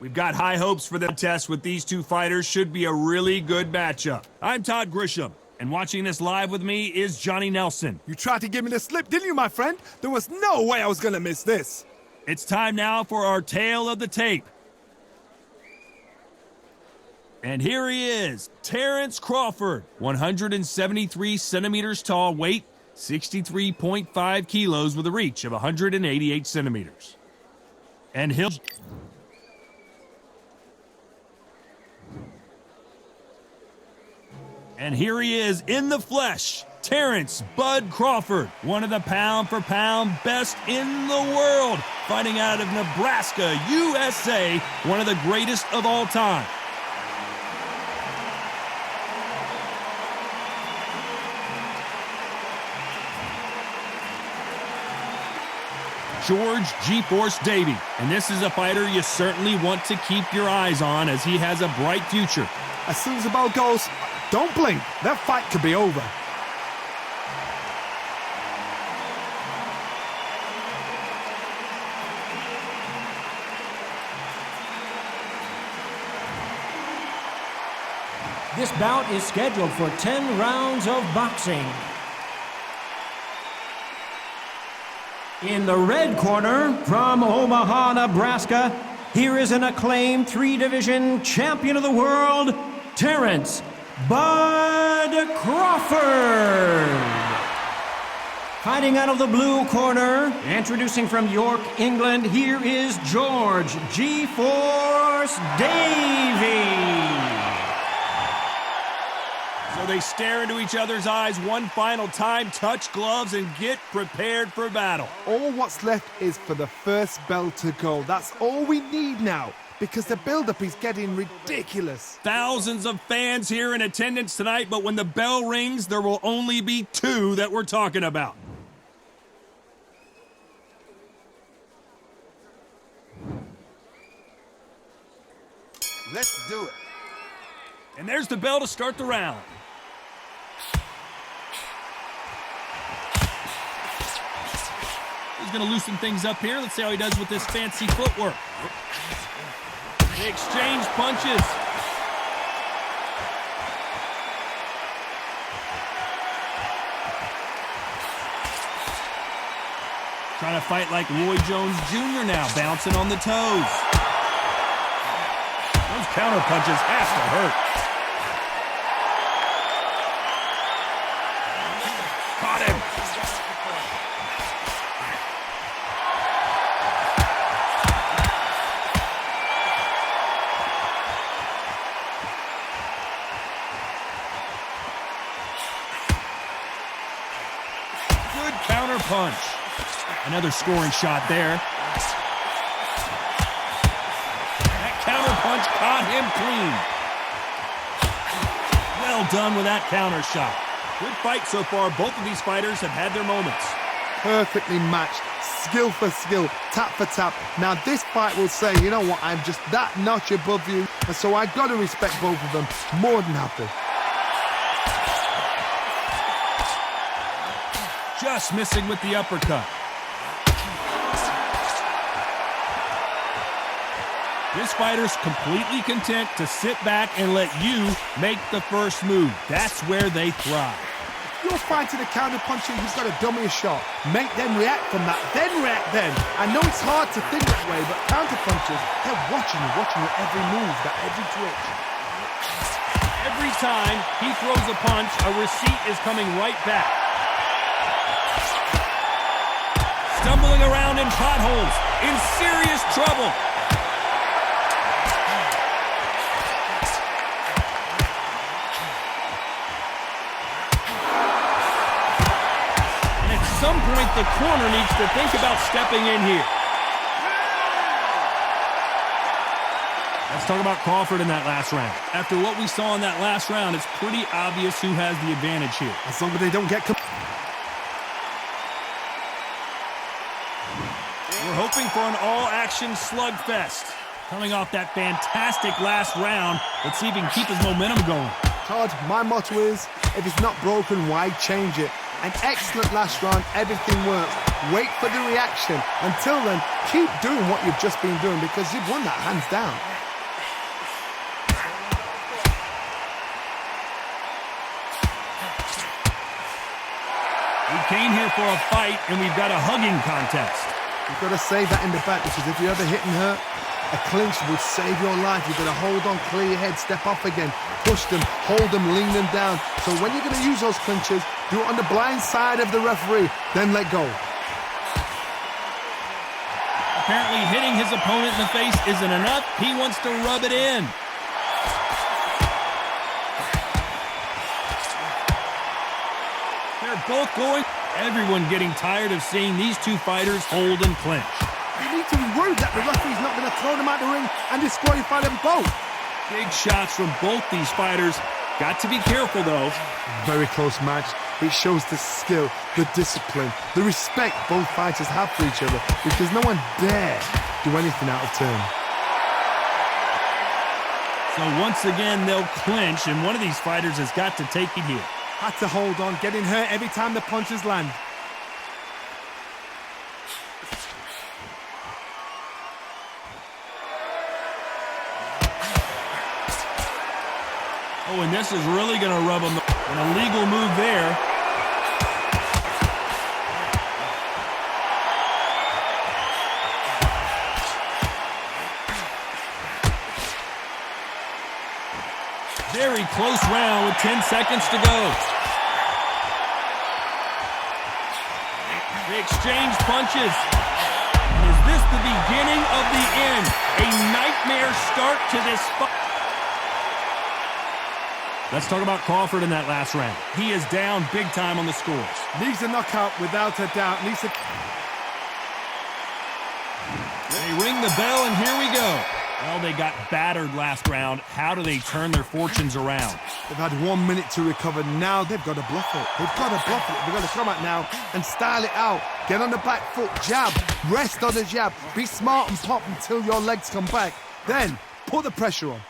We've got high hopes for the test with these two fighters. Should be a really good matchup. I'm Todd Grisham, and watching this live with me is Johnny Nelson. You tried to give me the slip, didn't you, my friend? There was no way I was gonna miss this. It's time now for our tale of the tape. And here he is, Terence Crawford, 173 centimeters tall, weight 63.5 kilos with a reach of 188 centimeters. And here he is in the flesh, Terence "Bud" Crawford, one of the pound-for-pound best in the world, fighting out of Nebraska, USA, one of the greatest of all time. George G-Force Davey, and this is a fighter you certainly want to keep your eyes on as he has a bright future. As soon as the bell goes, don't blink. That fight could be over. This bout is scheduled for 10 rounds of boxing. In the red corner, from Omaha, Nebraska, here is an acclaimed three-division champion of the world, Terence "Bud" Crawford. Fighting out of the blue corner, introducing from York, England, here is George G-Force Davey. So they stare into each other's eyes one final time, touch gloves, and get prepared for battle. All what's left is for the first bell to go. That's all we need now, because the build-up is getting ridiculous. Thousands of fans here in attendance tonight, but when the bell rings, there will only be two that we're talking about. Let's do it. And there's the bell to start the round. He's going to loosen things up here. Let's see how he does with this fancy footwork. They exchange punches. Trying to fight like Roy Jones Jr. now, bouncing on the toes. Those counter punches have to hurt. Caught him. Good counter punch. Another scoring shot there. That counter punch caught him clean. Well done with that counter shot. Good fight so far. Both of these fighters have had their moments. Perfectly matched, skill for skill, tap for tap. Now this fight will say, you know what, I'm just that notch above you, and so I've got to respect both of them more than happy. Just missing with the uppercut. This fighter's completely content to sit back and let you make the first move. That's where they thrive. You're fighting a counter puncher, you've got to dummy a shot. Make them react from that, then react then. I know it's hard to think that way, but counter punchers, they're watching your every move, that every twitch. Every time he throws a punch, a receipt is coming right back. Stumbling around in potholes, in serious trouble. At some point, the corner needs to think about stepping in here. Let's talk about Crawford in that last round. After what we saw in that last round, it's pretty obvious who has the advantage here. As long as they don't get... We're hoping for an all-action slugfest. Coming off that fantastic last round, let's see if he can keep his momentum going. Todd, my motto is, if it's not broken, why change it? An excellent last round, everything works. Wait for the reaction. Until then, keep doing what you've just been doing because you've won that hands down. came here for a fight, and we've got a hugging contest. You've got to save that in the back, because if you're ever hitting her, a clinch would save your life. You've got to hold on, clear your head, step off again, push them, hold them, lean them down. So when you're going to use those clinches, do it on the blind side of the referee, then let go. Apparently hitting his opponent in the face isn't enough. He wants to rub it in. They're both going. Everyone getting tired of seeing these two fighters hold and clinch. You need to be worried that the referee's not going to throw them out the ring and disqualify them both. Big shots from both these fighters. Got to be careful, though. Very close match. It shows the skill, the discipline, the respect both fighters have for each other, because no one dare do anything out of turn. So once again, they'll clinch, and one of these fighters has got to take it here. Had to hold on, getting hurt every time the punches land. Oh, and this is really going to rub him. An illegal move there. Very close round with 10 seconds to go. They exchange punches. Is this the beginning of the end? A nightmare start to this fight. Let's talk about Crawford in that last round. He is down big time on the scores. Needs a knockout without a doubt. They ring the bell, and here we go. Well, they got battered last round. How do they turn their fortunes around? They've had 1 minute to recover. Now they've got to bluff it. They've got to bluff it. They've got to come out now and style it out. Get on the back foot, jab, rest on the jab. Be smart and pop until your legs come back. Then put the pressure on.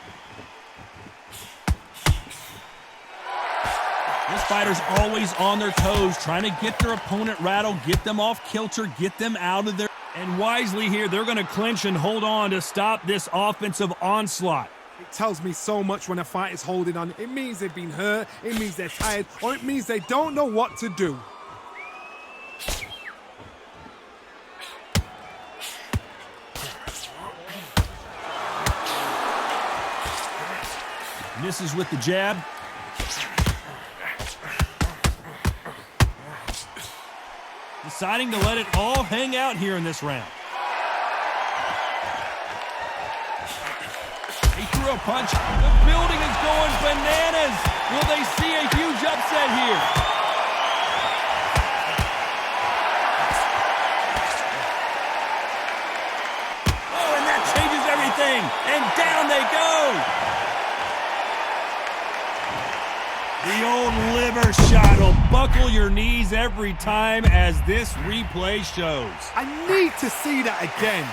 This fighter's always on their toes, trying to get their opponent rattled, get them off kilter, get them out of there. And wisely here, they're going to clinch and hold on to stop this offensive onslaught. It tells me so much when a fight is holding on. It means they've been hurt, it means they're tired, or it means they don't know what to do. Misses with the jab. Deciding to let it all hang out here in this round. He threw a punch. The building is going bananas. Will they see a huge upset here? Oh, and that changes everything. And down they go. The old liver shot will buckle your knees every time, as this replay shows. I need to see that again.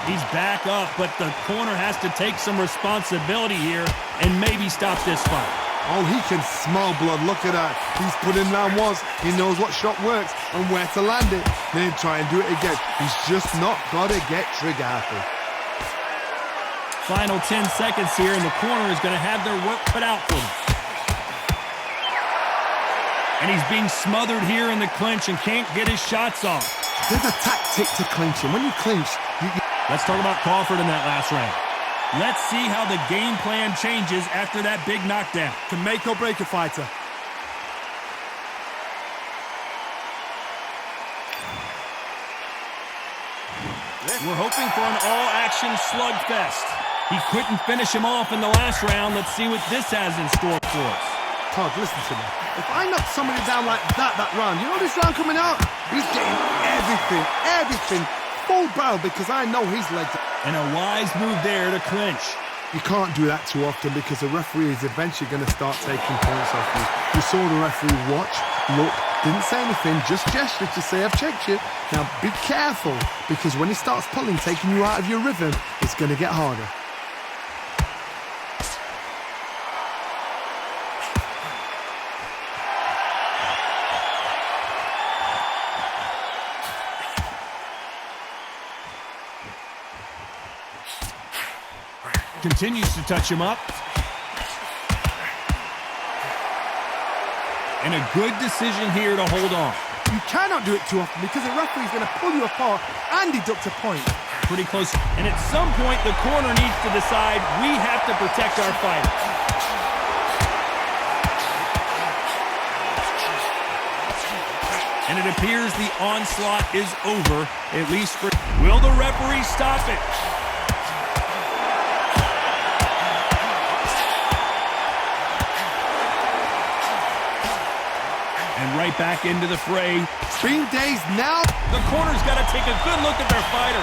He's back up, but the corner has to take some responsibility here and maybe stop this fight. Oh, he can smell blood. Look at that. He's put in round once. He knows what shot works and where to land it. Then try and do it again. He's just not got to get trigger happy. Final 10 seconds here, and the corner is going to have their work cut out for them. And he's being smothered here in the clinch and can't get his shots off. There's a tactic to clinching. When you clinch, Let's talk about Crawford in that last round. Let's see how the game plan changes after that big knockdown. Can make or break a fighter. We're hoping for an all-action slugfest. He couldn't finish him off in the last round. Let's see what this has in store for us. Todd, listen to me. If I knock somebody down like that round, you know this round coming out? He's getting everything full barrel because I know his legs. And a wise move there to clinch. You can't do that too often because the referee is eventually going to start taking points off you. You saw the referee watch, look, didn't say anything, just gestured to say, I've checked you. Now be careful because when he starts pulling, taking you out of your rhythm, it's going to get harder. Continues to touch him up. And a good decision here to hold on. You cannot do it too often because the referee is going to pull you apart and deduct a point. Pretty close. And at some point, the corner needs to decide we have to protect our fighter. And it appears the onslaught is over, at least for... Will the referee stop it? And right back into the fray. Being dazed now. The corner's got to take a good look at their fighter.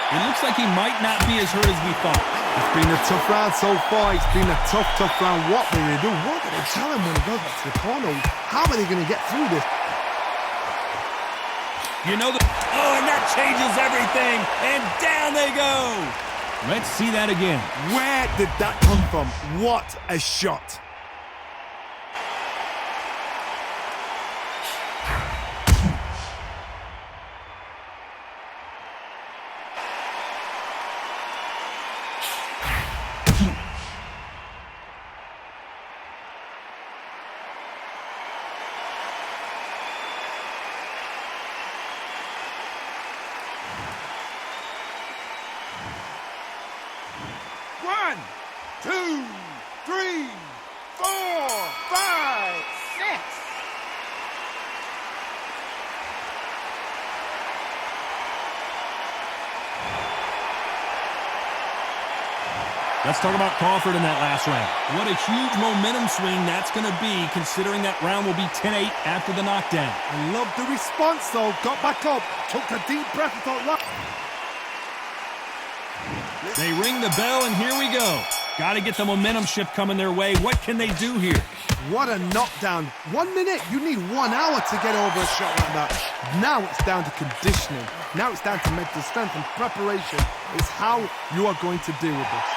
It looks like he might not be as hurt as we thought. It's been a tough round so far. It's been a tough round. What will they do? What do they tell him when he goes back to the corner? How are they going to get through this? You know oh, and that changes everything. And down they go. Let's see that again. Where did that come from? What a shot. One, two, three, 4, 5, 6. Let's talk about Crawford in that last round. What a huge momentum swing that's going to be, considering that round will be 10-8 after the knockdown. I love the response, though. Got back up, took a deep breath, and thought, what? They ring the bell, and here we go. Got to get the momentum shift coming their way. What can they do here? What a knockdown. 1 minute, you need 1 hour to get over a shot like that. Now it's down to conditioning. Now it's down to mental strength and preparation. It's how you are going to deal with this.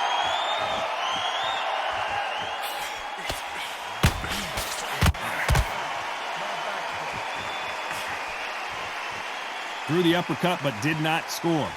Threw the uppercut, but did not score.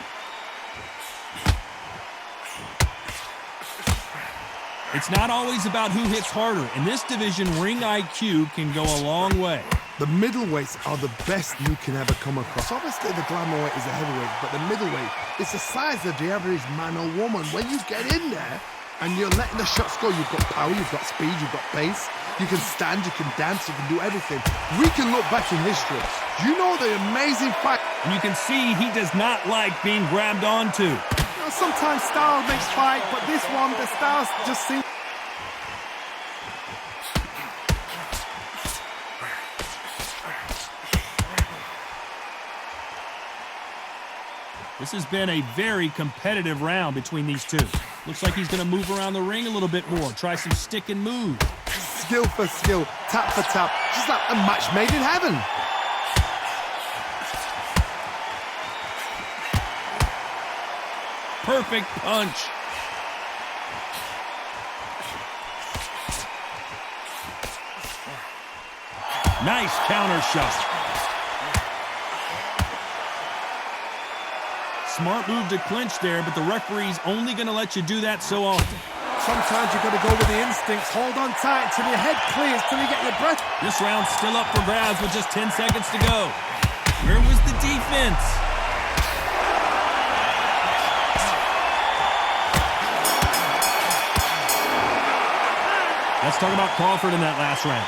It's not always about who hits harder. In this division, ring IQ can go a long way. The middleweights are the best you can ever come across. Obviously, the glamour weight is a heavyweight, but the middleweight is the size of the average man or woman. When you get in there and you're letting the shots go, you've got power, you've got speed, you've got pace. You can stand, you can dance, you can do everything. We can look back in history. You know the amazing fight. And you can see he does not like being grabbed onto. You know, sometimes style makes fight, but this one, the styles just seem... This has been a very competitive round between these two. Looks like he's going to move around the ring a little bit more, try some stick and move. Skill for skill, tap for tap, just like a match made in heaven. Perfect punch. Nice counter shot. Smart move to clinch there, but the referee's only going to let you do that so often. Sometimes you've got to go with the instincts. Hold on tight till your head clears, till you get your breath. This round's still up for grabs with just 10 seconds to go. Where was the defense? Let's talk about Crawford in that last round.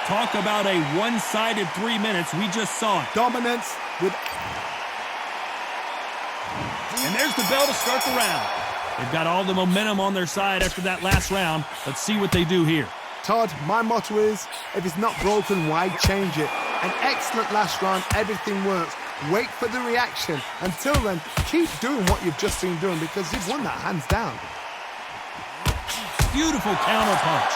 Talk about a one-sided 3 minutes. We just saw it. Dominance with... And there's the bell to start the round. They've got all the momentum on their side after that last round. Let's see what they do here. Todd, my motto is, if it's not broken, why change it? An excellent last round, everything works. Wait for the reaction. Until then, keep doing what you've just been doing because you've won that hands down. Beautiful counter punch.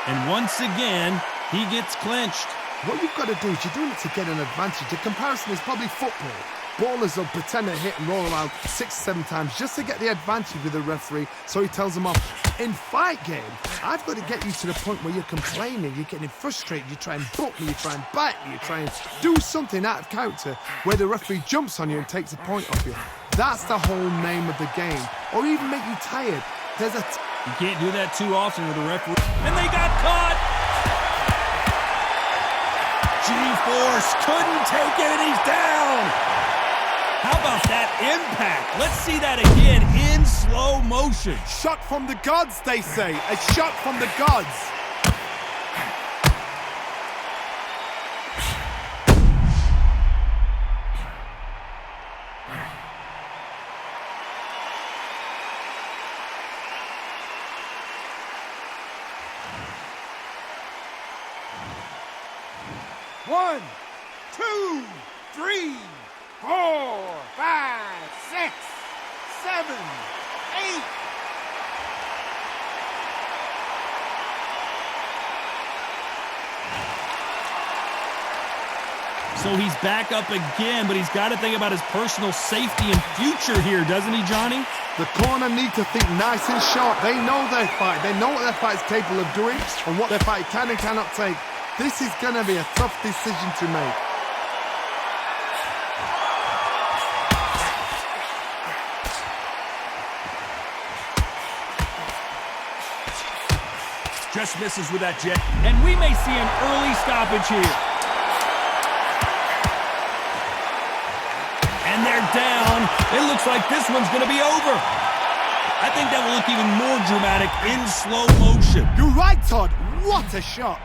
And once again, he gets clinched. What you've got to do is you're doing it to get an advantage. The comparison is probably football. Ballers will pretend to hit and roll around 6 or 7 times just to get the advantage with the referee, so he tells them off. In fight game, I've got to get you to the point where you're complaining, you're getting frustrated, you try and butt me, you try and bite me, you try and do something out of character where the referee jumps on you and takes a point off you. That's the whole name of the game. Or even make you tired. You can't do that too often with a referee. And they got caught! G-Force couldn't take it and he's down! How about that impact? Let's see that again in slow motion. Shot from the gods, they say. A shot from the gods. One, two, three, 4, 5, 6, 7, 8. So he's back up again, but he's got to think about his personal safety and future here, doesn't he, Johnny? The corner need to think nice and sharp. They know their fight. They know what their fight is capable of doing and what their fight can and cannot take. This is going to be a tough decision to make. Just misses with that jab. And we may see an early stoppage here. And they're down. It looks like this one's going to be over. I think that will look even more dramatic in slow motion. You're right, Todd. What a shot.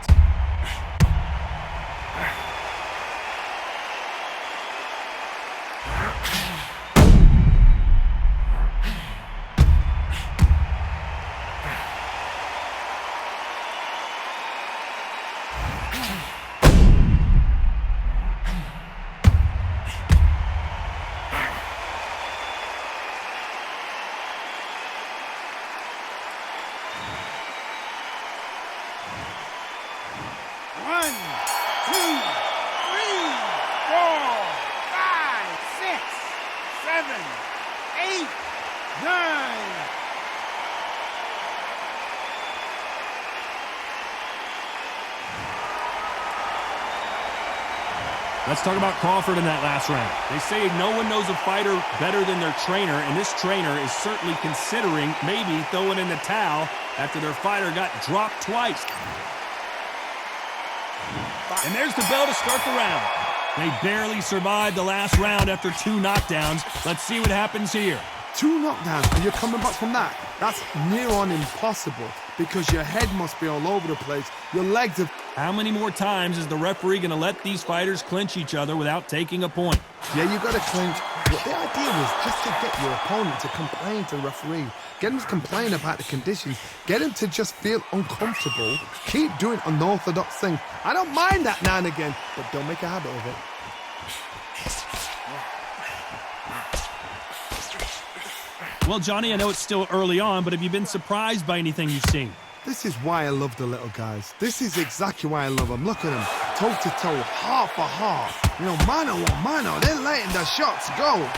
Let's talk about Crawford in that last round. They say no one knows a fighter better than their trainer, and this trainer is certainly considering maybe throwing in the towel after their fighter got dropped twice. And there's the bell to start the round. They barely survived the last round after 2 knockdowns. Let's see what happens here. 2 knockdowns, and you're coming back from that. That's near on impossible because your head must be all over the place. Your legs are... How many more times is the referee going to let these fighters clinch each other without taking a point? Yeah, you got to clinch. But the idea was just to get your opponent to complain to the referee. Get him to complain about the conditions. Get him to just feel uncomfortable. Keep doing unorthodox things. I don't mind that now and again, but don't make a habit of it. Well, Johnny, I know it's still early on, but have you been surprised by anything you've seen? This is why I love the little guys. This is exactly why I love them. Look at them, toe-to-toe, half for half. You know, mano a mano, they're letting the shots go.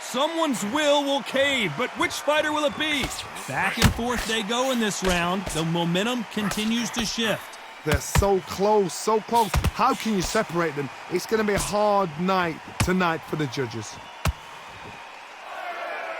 Someone's will cave, but which fighter will it be? Back and forth they go in this round. The momentum continues to shift. They're so close, so close. How can you separate them? It's going to be a hard night tonight for the judges.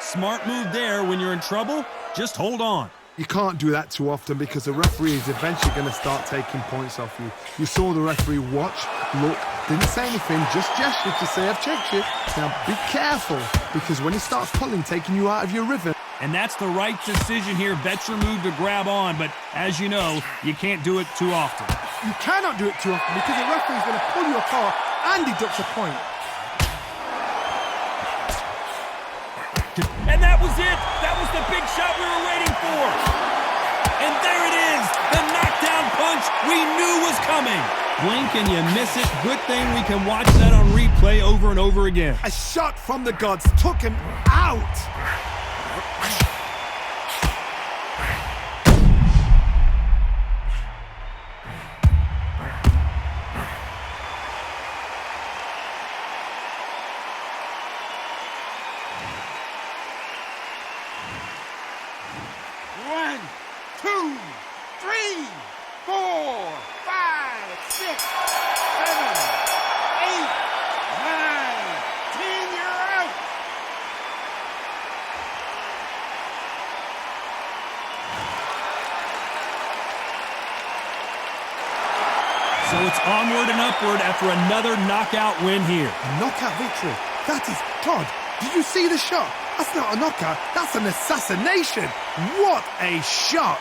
Smart move there. When you're in trouble, just hold on. You can't do that too often because the referee is eventually going to start taking points off you. You saw the referee watch, look, didn't say anything, just gestured to say, I've checked you. Now be careful because when he starts pulling, taking you out of your rhythm. And that's the right decision here. Bet your move to grab on, but as you know, you can't do it too often. You cannot do it too often because the referee is going to pull you apart and deduct a point. And that was it. That was the big shot we were waiting for. And there it is, the knockdown punch we knew was coming. Blink and you miss it. Good thing we can watch that on replay over and over again. A shot from the gods took him out. One, two, three, 4, 5, 6, 7, 8, 9, 10, you're out. So it's onward and upward after another knockout win here. A knockout victory. That is, Todd, did you see the shot? That's not a knockout, that's an assassination. What a shot.